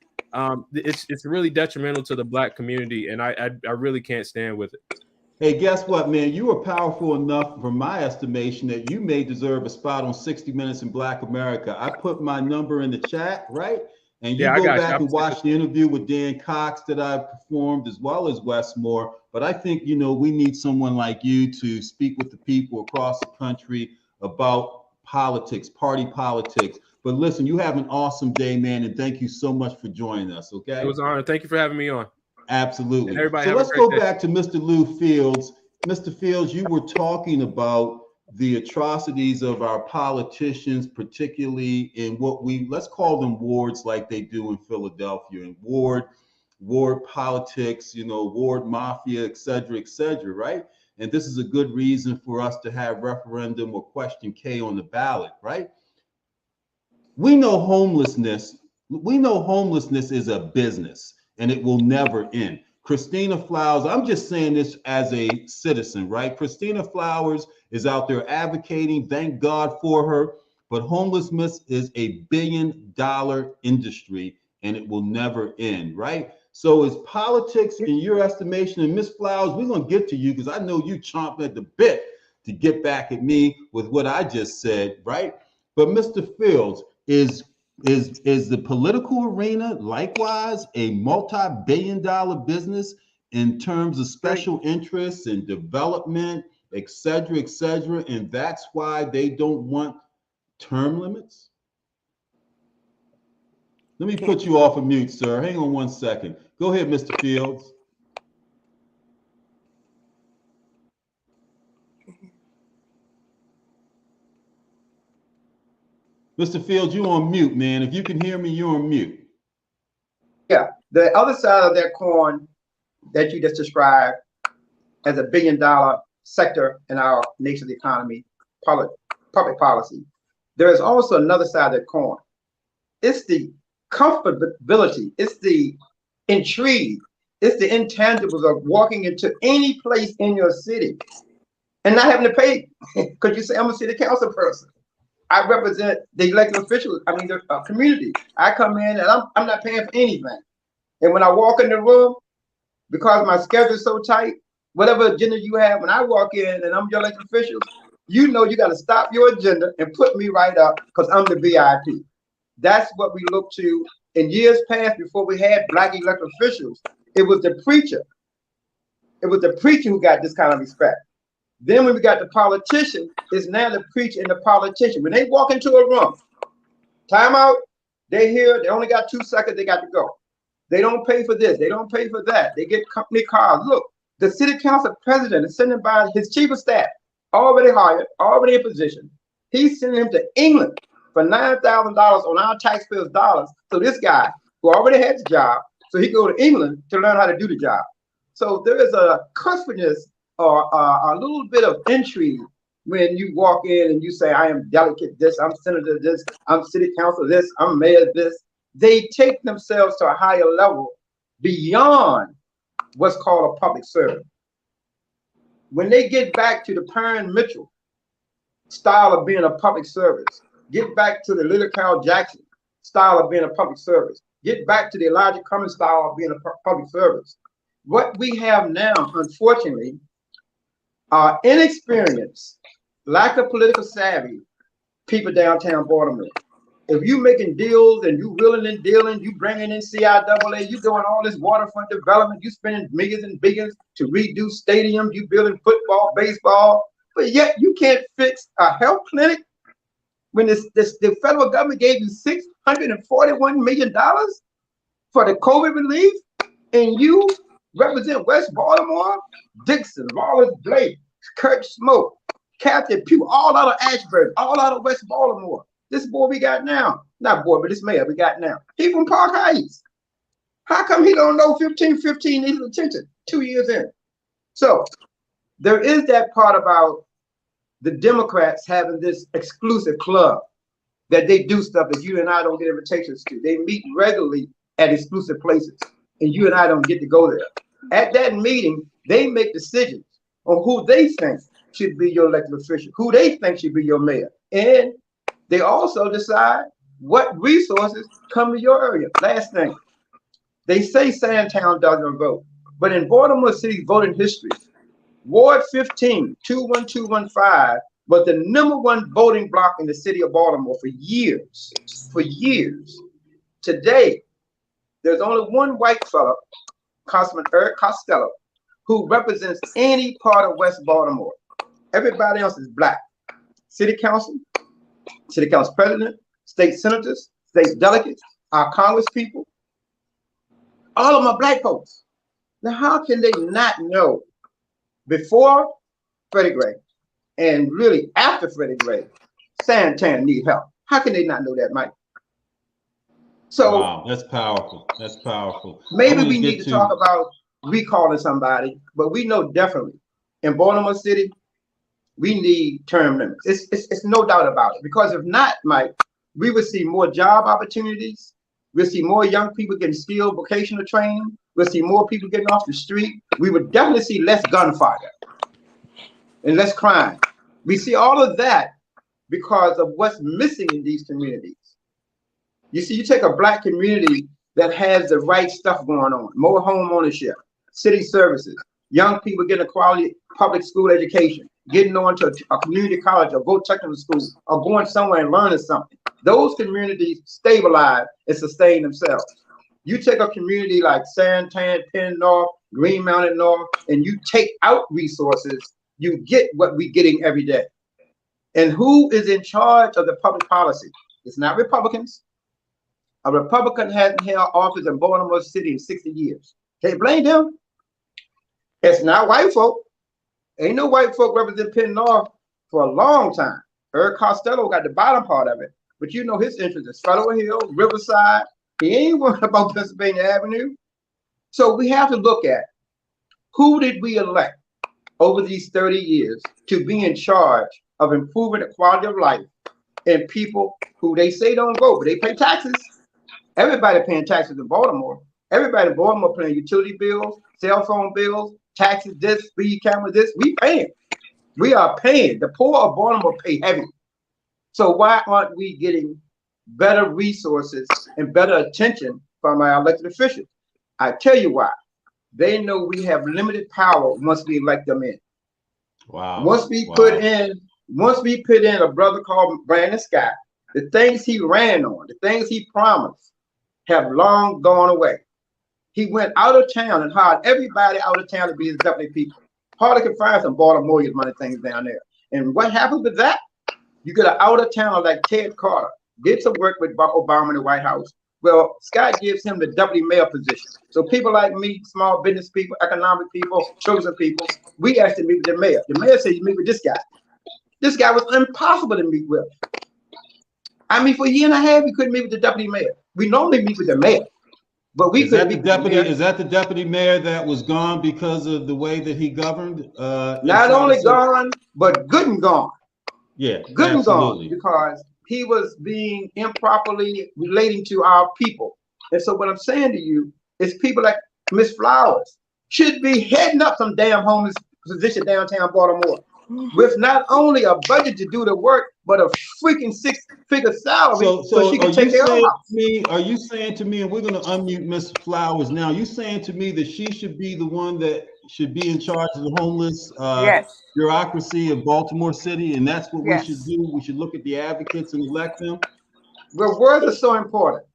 It's really detrimental to the black community, and I really can't stand with it. Hey, guess what, man? You are powerful enough, from my estimation, that you may deserve a spot on 60 Minutes in Black America. I put my number in the chat, right? And you go back and watch the interview with Dan Cox that I performed, as well as Wes Moore. But I think, we need someone like you to speak with the people across the country about politics, party politics. But listen, you have an awesome day, man, and thank you so much for joining us, okay? It was an honor. Thank you for having me on. Absolutely. So let's go back to Mr. Lou Fields. Mr. Fields, you were talking about the atrocities of our politicians, particularly in what let's call them wards, like they do in Philadelphia, and ward politics, ward mafia, et cetera, right? And this is a good reason for us to have referendum or question K on the ballot, right? We know homelessness is a business, and it will never end. Christina Flowers, I'm just saying this as a citizen, right? Christina Flowers is out there advocating, thank God for her, but homelessness is a $1 billion industry, and it will never end, right? So is politics, in your estimation, and Ms. Flowers, we're gonna get to you because I know you chomping at the bit to get back at me with what I just said, right? But Mr. Fields, is the political arena likewise a multi-billion-dollar business in terms of special interests and development, et cetera, and that's why they don't want term limits? Let me put you off of mute, sir. Hang on one second. Go ahead, Mr. Fields. Mr. Fields, you're on mute, man. If you can hear me, you're on mute. Yeah, the other side of that coin that you just described as a $1 billion sector in our nation's economy, public policy, there is also another side of that coin. It's the comfortability, it's the intrigue, it's the intangibles of walking into any place in your city and not having to pay because you say, I'm a city council person. I represent the elected officials, the community. I come in and I'm not paying for anything. And when I walk in the room, because my schedule is so tight, whatever agenda you have, when I walk in and I'm your elected official, you got to stop your agenda and put me right up because I'm the VIP. That's what we look to. In years past, before we had black elected officials, it was the preacher. It was the preacher who got this kind of respect. Then when we got the politician, it's now the preacher and the politician. When they walk into a room, time out, they hear, they only got 2 seconds, they got to go. They don't pay for this, they don't pay for that. They get company cars. Look, the city council president is sending by his chief of staff, already hired, already in position. He's sending him to England for $9,000 on our taxpayers' dollars. So this guy who already has a job, so he go to England to learn how to do the job. So there is a comfortness or a little bit of intrigue when you walk in and you say, I am delegate this, I'm senator this, I'm city council this, I'm mayor this. They take themselves to a higher level beyond what's called a public servant. When they get back to the Perrin Mitchell style of being a public service, get back to the Little Carl Jackson style of being a public service, get back to the Elijah Cummings style of being a public service. What we have now, unfortunately, are inexperienced, lack of political savvy people downtown Baltimore. If you making deals and you willing and dealing, you bringing in CIAA, you doing all this waterfront development, you spending millions and billions to redo stadiums, you building football, baseball, but yet you can't fix a health clinic when the federal government gave you $641 million for the COVID relief, and you represent West Baltimore, Dixon, Wallace Blake, Kirk Smoke, Captain Pugh, all out of Ashburn, all out of West Baltimore. This boy we got now, not boy, but this mayor we got now, he from Park Heights. How come he don't know 1515 needs attention 2 years in? So there is that part about the Democrats having this exclusive club that they do stuff that you and I don't get invitations to. They meet regularly at exclusive places, and you and I don't get to go there. At that meeting, they make decisions on who they think should be your elected official, who they think should be your mayor. And they also decide what resources come to your area. Last thing, they say Sandtown doesn't vote, but in Baltimore City's voting history, Ward 15, 21215, was the #1 voting block in the city of Baltimore for years. For years. Today, there's only one white fellow, Councilman Eric Costello, who represents any part of West Baltimore. Everybody else is black. City council president, state senators, state delegates, our Congress people, all of them are black folks. Now, how can they not know before Freddie Gray and really after Freddie Gray, Santan need help? How can they not know that, Mike? So wow, that's powerful. That's powerful. Maybe we need to talk about recalling somebody, but we know definitely in Baltimore City, we need term limits. It's no doubt about it. Because if not, Mike, we would see more job opportunities. We'll see more young people getting skilled vocational training. We'll see more people getting off the street. We would definitely see less gunfire and less crime. We see all of that because of what's missing in these communities. You see, you take a black community that has the right stuff going on, more home ownership, city services, young people getting a quality public school education, getting on to a community college or go technical school or going somewhere and learning something. Those communities stabilize and sustain themselves. You take a community like Santan, Penn North, Green Mountain North, and you take out resources, you get what we're getting every day. And who is in charge of the public policy? It's not Republicans. A Republican hasn't held office in Baltimore City in 60 years. Can't blame them. It's not white folk. Ain't no white folk represent Penn North for a long time. Eric Costello got the bottom part of it, but you know his interest is Federal Hill, Riverside. He ain't worried about Pennsylvania Avenue. So we have to look at who did we elect over these 30 years to be in charge of improving the quality of life and people who they say don't vote, but they pay taxes. Everybody paying taxes in Baltimore. Everybody in Baltimore paying utility bills, cell phone bills, taxes, this, speed cameras, this. We paying. We are paying. The poor of Baltimore pay heavy. So why aren't we getting better resources and better attention from our elected officials? I tell you why. They know we have limited power once we elect them in. Wow. Once we put in a brother called Brandon Scott, the things he ran on, the things he promised have long gone away. He went out of town and hired everybody out of town to be his deputy people. Hardly could find some Baltimoreans money things down there. And what happens with that? You get an out of towner like Ted Carter, did some work with Obama in the White House. Well, Scott gives him the deputy mayor position. So people like me, small business people, economic people, chosen people, we asked to meet with the mayor. The mayor said, you meet with this guy. This guy was impossible to meet with. I mean, for a year and a half, we couldn't meet with the deputy mayor. We normally meet with the mayor, but we couldn't meet with the mayor. Is that the deputy mayor that was gone because of the way that he governed? Not only gone, but good and gone. Yeah, good and gone, because he was being improperly relating to our people. And so what I'm saying to you is people like Miss Flowers, should be heading up some damn homeless position downtown Baltimore with not only a budget to do the work, but a freaking six-figure salary so she can take care of her house. Are you saying to me, and we're going to unmute Miss Flowers now, you saying to me that she should be the one that should be in charge of the homeless Yes. bureaucracy of Baltimore City, and that's what we Yes. should do? We should look at the advocates and elect them? Well, words are so important.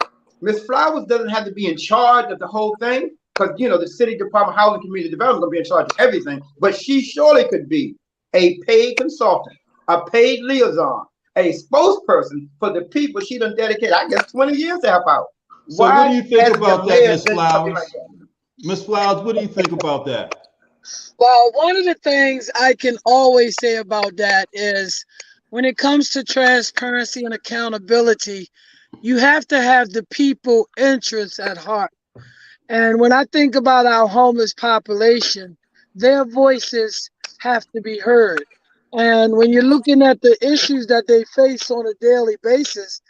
Miss Flowers doesn't have to be in charge of the whole thing, because the city department, housing, community development, is going to be in charge of everything. But she surely could be a paid consultant, a paid liaison, a spokesperson for the people she done dedicated, I guess, 20 years to help out. So what do you think about that, Miss Flowers? Like that? Miss Flowers, what do you think about that? Well, one of the things I can always say about that is when it comes to transparency and accountability, you have to have the people interests at heart. And when I think about our homeless population, their voices have to be heard. And when you're looking at the issues that they face on a daily basis,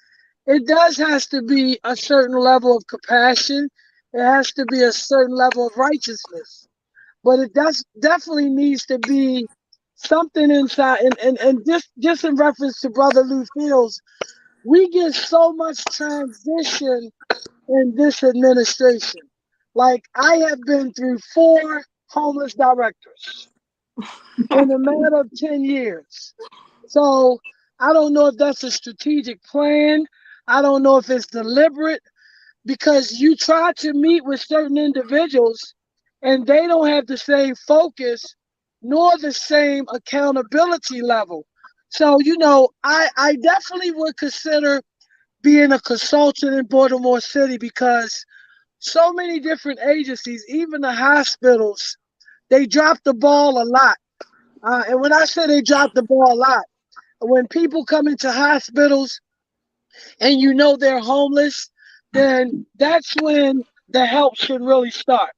it has to be a certain level of compassion. It has to be a certain level of righteousness. But it definitely needs to be something inside. And just in reference to Brother Lou Fields, we get so much transition in this administration. Like, I have been through 4 homeless directors in a matter of 10 years. So I don't know if that's a strategic plan. I don't know if it's deliberate, because you try to meet with certain individuals and they don't have the same focus nor the same accountability level. So, I definitely would consider being a consultant in Baltimore City, because so many different agencies, even the hospitals, they drop the ball a lot. And when I say they drop the ball a lot, when people come into hospitals and they're homeless, then that's when the help should really start.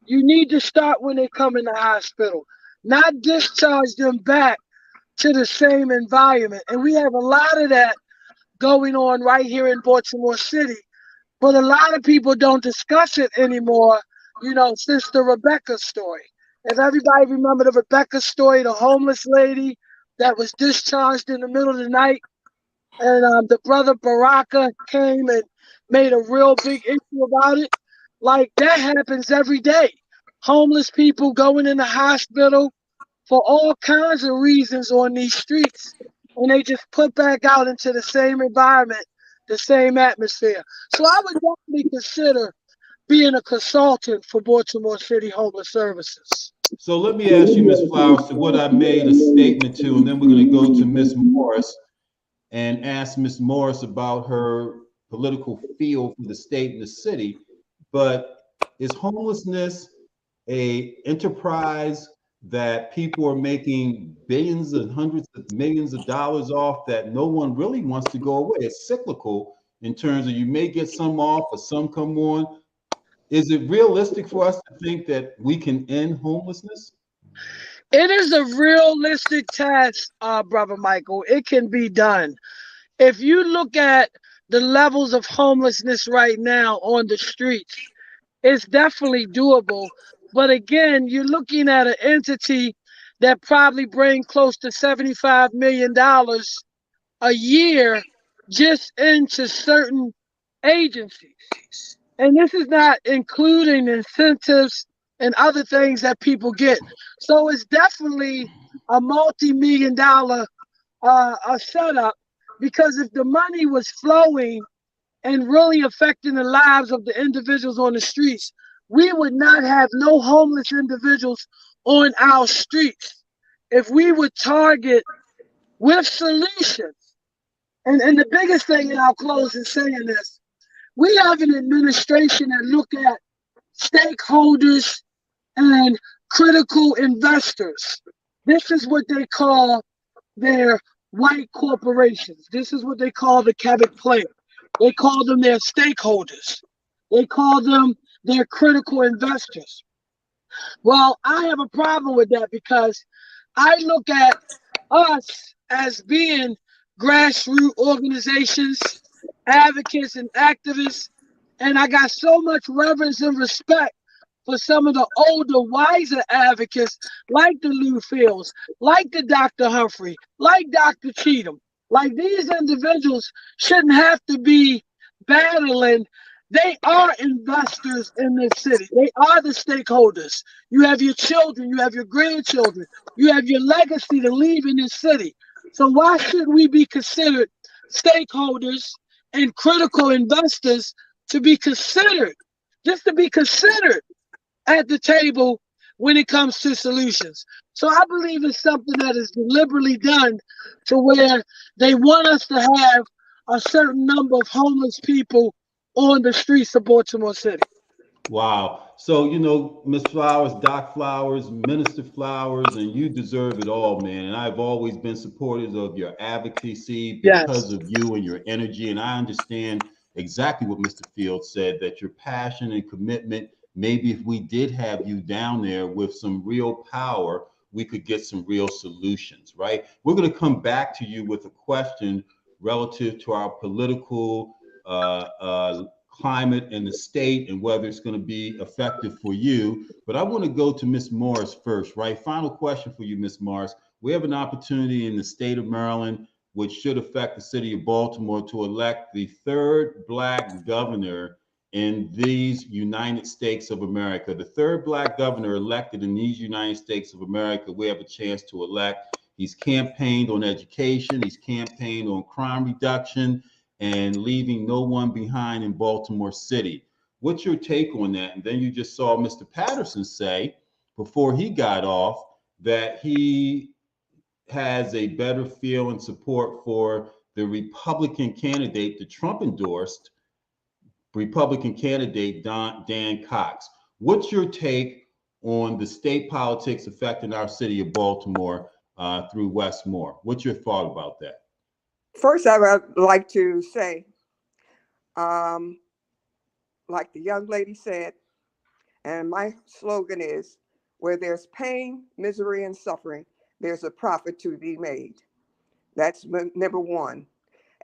You need to start when they come in the hospital, not discharge them back to the same environment. And we have a lot of that going on right here in Baltimore City. But a lot of people don't discuss it anymore, since the Rebecca story. If everybody remember the Rebecca story, the homeless lady that was discharged in the middle of the night, and the brother Baraka came and made a real big issue about it. Like, that happens every day. Homeless people going in the hospital for all kinds of reasons on these streets, and they just put back out into the same environment, the same atmosphere. So I would definitely consider being a consultant for Baltimore City Homeless Services. So let me ask you, Ms. Flowers, to what I made a statement to, and then we're going to go to Ms. Morris and ask Ms. Morris about her political feel for the state and the city. But is homelessness a enterprise that people are making billions and hundreds of millions of dollars off that no one really wants to go away? It's cyclical in terms of you may get some off or some come on. Is it realistic for us to think that we can end homelessness? It is a realistic task, Brother Michael. It can be done. If you look at the levels of homelessness right now on the streets, it's definitely doable. But again, you're looking at an entity that probably brings close to $75 million a year just into certain agencies. And this is not including incentives and other things that people get. So it's definitely a multi-million dollar setup, because if the money was flowing and really affecting the lives of the individuals on the streets, we would not have no homeless individuals on our streets. If we would target with solutions, and the biggest thing, and I'll close in saying this, we have an administration that look at stakeholders and critical investors. This is what they call their white corporations. This is what they call the cabinet player. They call them their stakeholders. They call them their critical investors. Well, I have a problem with that, because I look at us as being grassroots organizations, advocates and activists, and I got so much reverence and respect for some of the older, wiser advocates like the Lou Fields, like the Dr. Humphrey, like Dr. Cheatham. Like these individuals shouldn't have to be battling. They are investors in this city. They are the stakeholders. You have your children, you have your grandchildren, you have your legacy to leave in this city. So why should we be considered stakeholders and critical investors to be considered, just to be considered at the table when it comes to solutions? So I believe it's something that is deliberately done to where they want us to have a certain number of homeless people on the streets of Baltimore City. Wow. So, Miss Flowers, Doc Flowers, Minister Flowers, and you deserve it all, man. And I've always been supportive of your advocacy because Yes. of you and your energy. And I understand exactly what Mr. Fields said, that your passion and commitment, maybe if we did have you down there with some real power, we could get some real solutions, right? We're going to come back to you with a question relative to our political climate in the state and whether it's going to be effective for you. But I want to go to Ms. Morris first, right? Final question for you, Ms. Morris. We have an opportunity in the state of Maryland, which should affect the city of Baltimore, to elect the third Black governor in these United States of America. The third Black governor elected in these United States of America, we have a chance to elect. He's campaigned on education, he's campaigned on crime reduction, and leaving no one behind in Baltimore City. What's your take on that? And then you just saw Mr. Patterson say before he got off that he has a better feel and support for the Republican candidate, the Trump endorsed Republican candidate, Dan Cox. What's your take on the state politics affecting our city of Baltimore through Wes Moore? What's your thought about that? First, I would like to say, like the young lady said, and my slogan is, where there's pain, misery, and suffering, there's a profit to be made. That's number one.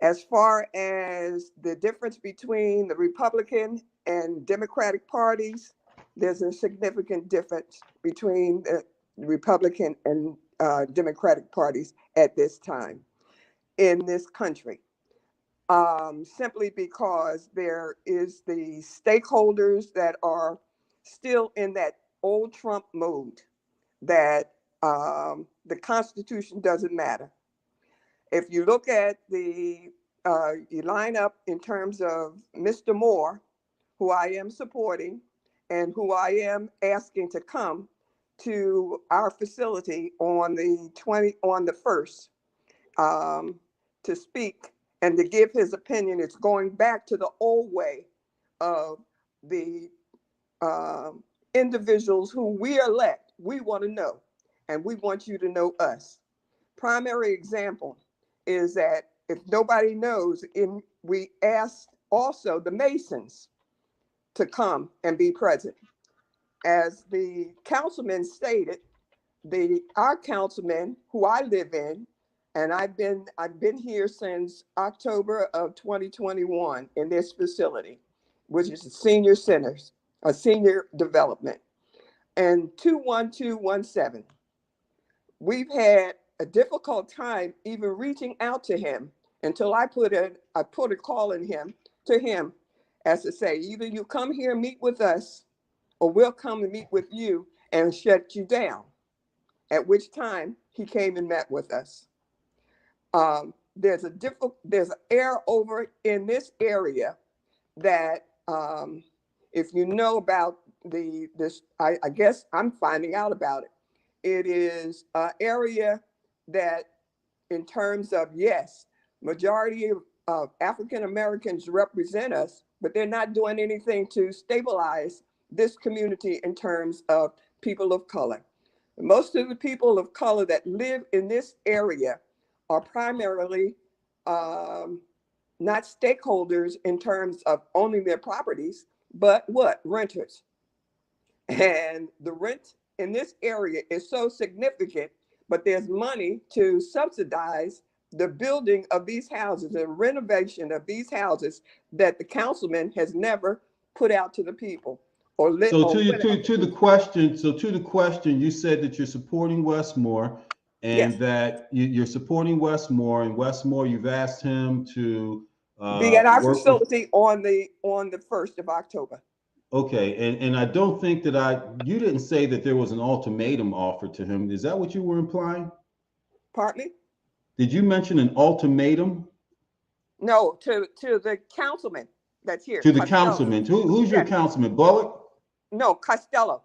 As far as the difference between the Republican and Democratic parties, there's a significant difference between the Republican and Democratic parties at this time in this country. Simply because there is the stakeholders that are still in that old Trump mode, that the Constitution doesn't matter. If you look at you line up in terms of Mr. Moore, who I am supporting and who I am asking to come to our facility on the 1st to speak and to give his opinion. It's going back to the old way of the individuals who we elect. We want to know, and we want you to know us. Primary example is that if nobody knows, we asked also the Masons to come and be present. As the councilman stated, our councilman, who I live in, and I've been here since October of 2021 in this facility, which is a senior centers, a senior development, and 21217. We've had a difficult time even reaching out to him until I put a call in him to him as to say, either you come here and meet with us, or we'll come and meet with you and shut you down. At which time he came and met with us. There's an air over in this area that if you know about this, I guess I'm finding out about it. It is an area that, in terms of, yes, majority of African Americans represent us, but they're not doing anything to stabilize this community in terms of people of color. Most of the people of color that live in this area are primarily not stakeholders in terms of owning their properties, but what? Renters. And the rent in this area is so significant, but there's money to subsidize the building of these houses and renovation of these houses that the councilman has never put out to the people. or lit So or whatever. to the question, you said that you're supporting Westmore, and Yes, that you're supporting Westmore, and Westmore, you've asked him to be at our work with. facility on the 1st of October. Okay, and I don't think that you didn't say that there was an ultimatum offered to him. Is that what you were implying? Pardon me? Did you mention an ultimatum No, to the councilman that's here, to the Costello. councilman? Who's your Yes, councilman? Bullock? no, Costello.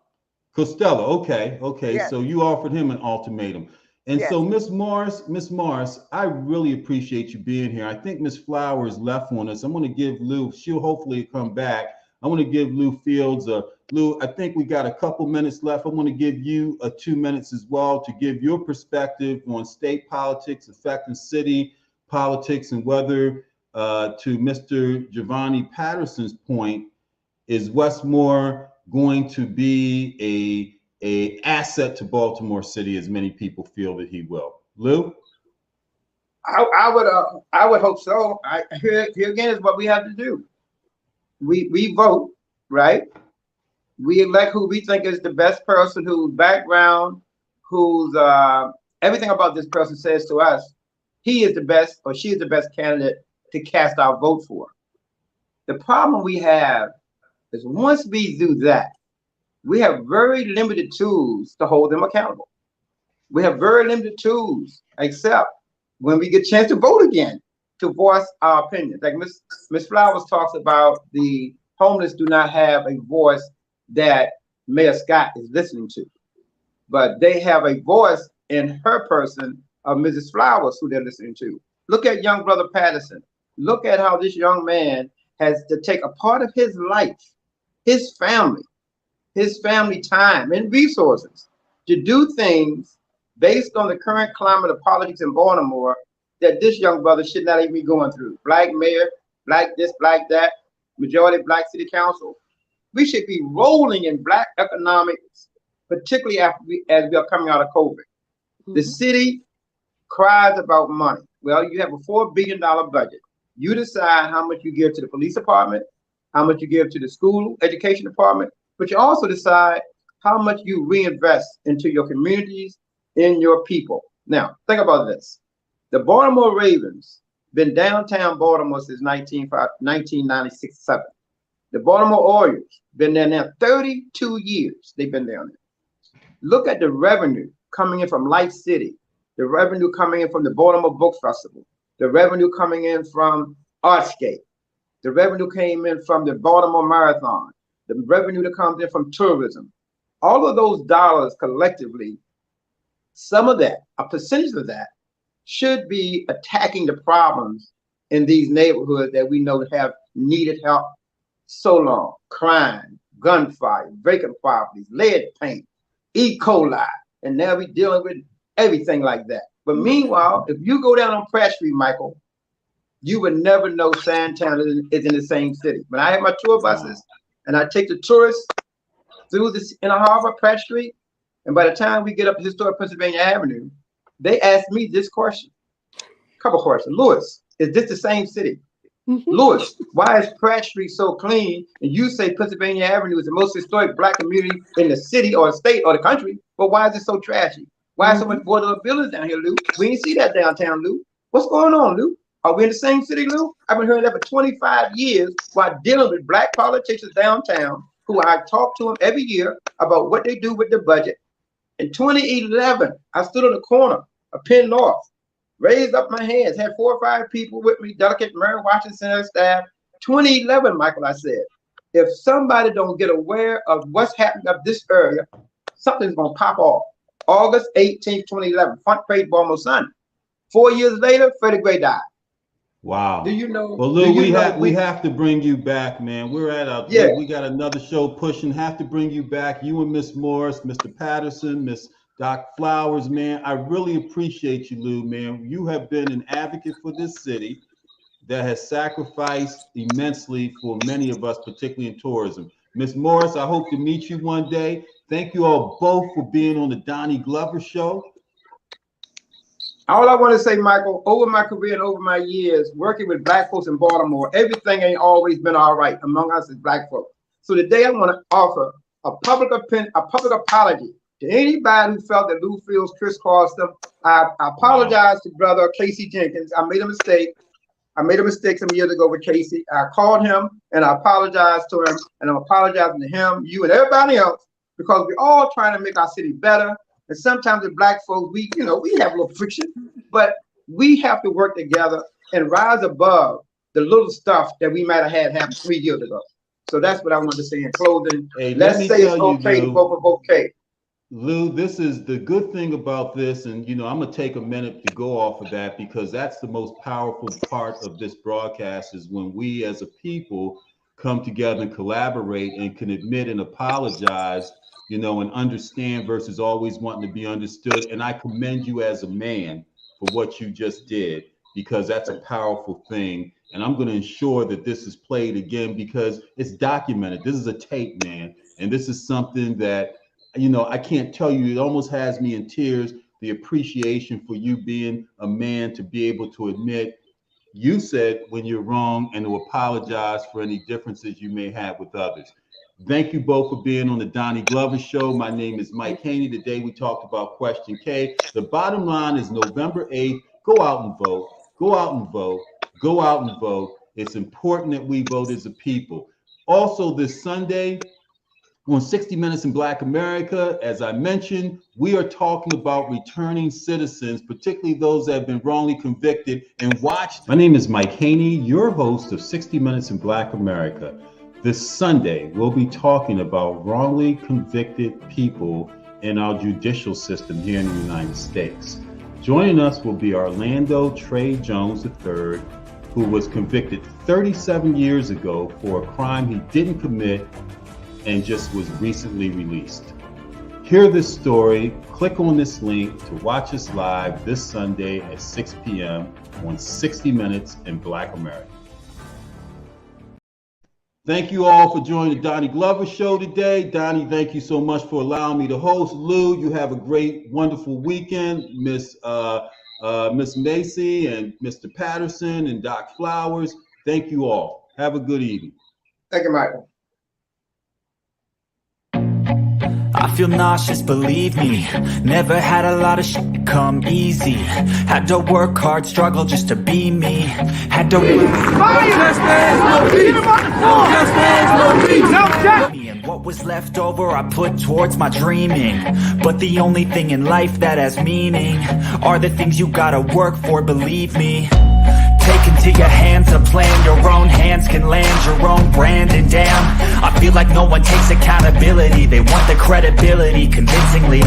Costello. Okay, okay. Yes, So you offered him an ultimatum. And yes. so Miss Morris, I really appreciate you being here. I think Miss Flowers left on us. I'm going to give Lou, she'll hopefully come back. I want to give Lou Fields Lou, I think we got a couple minutes left. I want to give you 2 minutes as well to give your perspective on state politics affecting city politics, and whether to Mr. Giovanni Patterson's point, is Westmore going to be a asset to Baltimore City, as many people feel that he will? Lou? I would hope so. Here again is what we have to do. We vote, right? We elect who we think is the best person, whose background, whose everything about this person says to us, he is the best or she is the best candidate to cast our vote for. The problem we have is once we do that, we have very limited tools to hold them accountable. We have very limited tools, except when we get a chance to vote again, to voice our opinions. Like Miss Flowers talks about, the homeless do not have a voice that Mayor Scott is listening to, but they have a voice in her person of Mrs. Flowers, who they're listening to. Look at young brother Patterson. Look at how this young man has to take a part of his life, his family time and resources to do things based on the current climate of politics in Baltimore that this young brother should not even be going through. Black mayor, black this, black that, majority black city council. We should be rolling in black economics, particularly as we are coming out of COVID. Mm-hmm. The city cries about money. Well, you have a $4 billion budget. You decide how much you give to the police department, how much you give to the school education department, but you also decide how much you reinvest into your communities, in your people. Now, think about this. The Baltimore Ravens been downtown Baltimore since 1996-7. The Baltimore Orioles been there now 32 years. They've been down there. Look at the revenue coming in from Life City, the revenue coming in from the Baltimore Book Festival, the revenue coming in from Artscape, the revenue came in from the Baltimore Marathon, the revenue that comes in from tourism. All of those dollars collectively, some of that, a percentage of that, should be attacking the problems in these neighborhoods that we know have needed help so long. Crime, gunfire, vacant properties, lead paint, E. coli, and now we're dealing with everything like that. But meanwhile, if you go down on Pratt Street, Michael, you would never know Sandtown is in the same city. When I have my tour buses and I take the tourists through this Inner Harbor, Pratt Street, and by the time we get up to historic Pennsylvania Avenue, they ask me this question, a couple questions. Lewis, is this the same city? Lewis, why is Pratt Street so clean? And you say Pennsylvania Avenue is the most historic black community in the city or the state or the country, but why is it so trashy? Why is so much border buildings down here, Lou? We ain't see that downtown, Lou. What's going on, Lou? Are we in the same city, Lou? I've been hearing that for 25 years while dealing with black politicians downtown, who I talk to them every year about what they do with the budget. In 2011, I stood on the corner of Penn North, raised up my hands, had 4 or 5 people with me, Delegate Mary Washington staff. 2011, Michael, I said, if somebody don't get aware of what's happening up this area, something's gonna pop off. August 18th, 2011, front page Baltimore Sun. 4 years later, Freddie Gray died. Wow. Do you know? Well, Lou, we have to bring you back, man. We're at a we got another show pushing. Have to bring you back. You and Miss Morris, Mr. Patterson, Miss Doc Flowers, man. I really appreciate you, Lou, man. You have been an advocate for this city that has sacrificed immensely for many of us, particularly in tourism. Miss Morris, I hope to meet you one day. Thank you all both for being on the Donnie Glover Show. All I want to say, Michael, over my career and over my years working with black folks in Baltimore, everything ain't always been all right among us as black folks. So today I want to offer a public apology to anybody who felt that Lou Fields crisscrossed them. I apologize to brother Casey Jenkins. I made a mistake. I made a mistake some years ago with Casey. I called him and I apologized to him, and I'm apologizing to him, you, and everybody else, because we're all trying to make our city better. And sometimes with black folks, we have a little friction, but we have to work together and rise above the little stuff that we might have had happen 3 years ago. So that's what I wanted to say in closing. Hey, let's say it's okay to vote for okay. Lou, this is the good thing about this, and I'm gonna take a minute to go off of that, because that's the most powerful part of this broadcast, is when we as a people come together and collaborate and can admit and apologize, and understand versus always wanting to be understood. And I commend you as a man for what you just did, because that's a powerful thing. And I'm going to ensure that this is played again, because it's documented. This is a tape, man. And this is something that, I can't tell you, it almost has me in tears, the appreciation for you being a man to be able to admit you said when you're wrong and to apologize for any differences you may have with others. Thank you both for being on the Donnie Glover Show. My name is Mike Haynie. Today we talked about Question K. The bottom line is November 8th. Go out and vote. Go out and vote. Go out and vote. It's important that we vote as a people. Also, this Sunday on 60 Minutes in Black America, as I mentioned, we are talking about returning citizens, particularly those that have been wrongly convicted and watched. My name is Mike Haynie, your host of 60 Minutes in Black America. This Sunday, we'll be talking about wrongly convicted people in our judicial system here in the United States. Joining us will be Orlando Trey Jones III, who was convicted 37 years ago for a crime he didn't commit and just was recently released. Hear this story, click on this link to watch us live this Sunday at 6 p.m. on 60 Minutes in Black America. Thank you all for joining the Donnie Glover Show today. Donnie, thank you so much for allowing me to host. Lou, you have a great, wonderful weekend. Miss Macy and Mr. Patterson and Doc Flowers, thank you all. Have a good evening. Thank you, Michael. I feel nauseous, believe me. Never had a lot of shit come easy. Had to work hard, struggle just to be me. Had to and what was left over I put towards my dreaming. But the only thing in life that has meaning are the things you gotta work for, believe me. Take into your hands a plan, your own hands can land your own brand. And damn, I feel like no one takes accountability. They want the credibility convincingly.